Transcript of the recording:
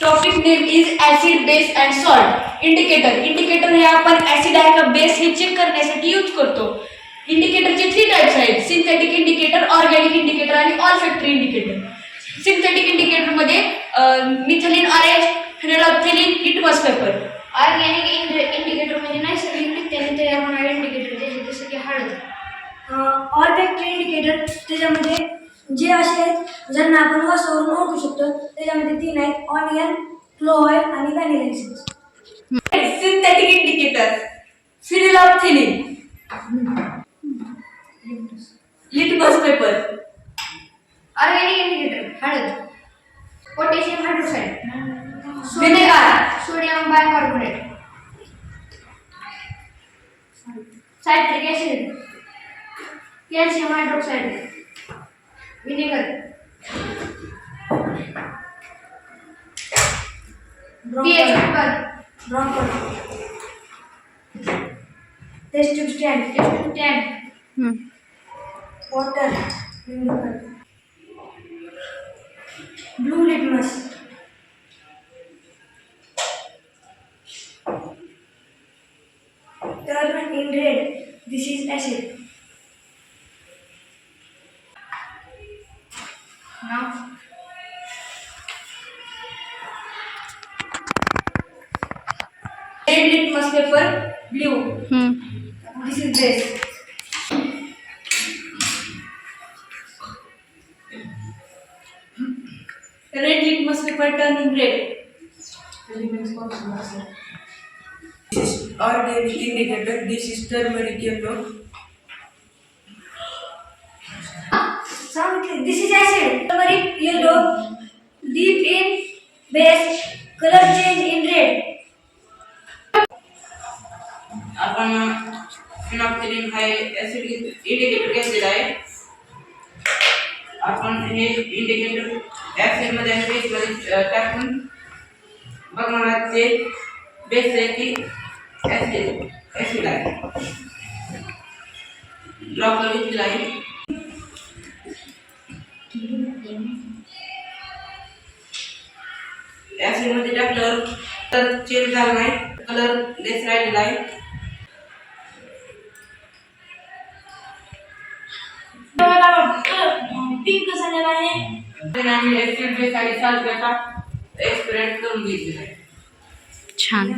Topic name is acid base and salt. Indicator हे आपण acid आहे का बेस हे चेक करण्यासाठी यूज करतो. इंडिकेटरचे 3 टाइप्स आहेत: सिंथेटिक इंडिकेटर, ऑर्गॅनिक इंडिकेटर आणि ऑल्फॅक्टरी इंडिकेटर. सिंथेटिक इंडिकेटर मध्ये methylene orange, phenolphthalein, litmus paper. Organic indicator म्हणजे नैसर्गिकरित्याने तयार होणारे इंडिकेटर, जसे की हळद. ऑल्फॅक्टरी इंडिकेटर त्याच्यामध्ये जे असे आहेत ज्यांना आपण वासावरून ओळखू शकतो. त्याच्यामध्ये 3 आहेत: ऑनियन, क्लोव्ह ऑइल आणि vanilla essence. Synthetic indicator phenolphthalein, litmus paper. Organic indicator हळद, potassium hydroxide, vinegar, sodium bicarbonate, citric acid, calcium hydroxide, vinegar, pH paper, test tube stand, water, blue litmus, turn in red, this is acid. now red litmus paper, blue, this is base. Red litmus paper turn in red. This is organic indicator. This is turmeric yellow. This is acid. Turmeric yellow, deep in base, color change in red. आपण फेनॉल्फथालीन हा acid indicator घेतलेला आहे. आपण हे indicator acid मध्ये आणि base मध्ये टाकून बघणार ते बेस आहे की ऍसिड आहे. ड्रॉपर घेतलेला आहे. ऍसिड मध्ये टाकल्यावर तर चेंज झाला नाही, कलर देस राहिलेला आहे. पिंक झालेला आहे. आम्ही ऍसिड बेस आणि सल्फेटचा एक्सपेरिमेंट करून घेतलेला आहे. छान.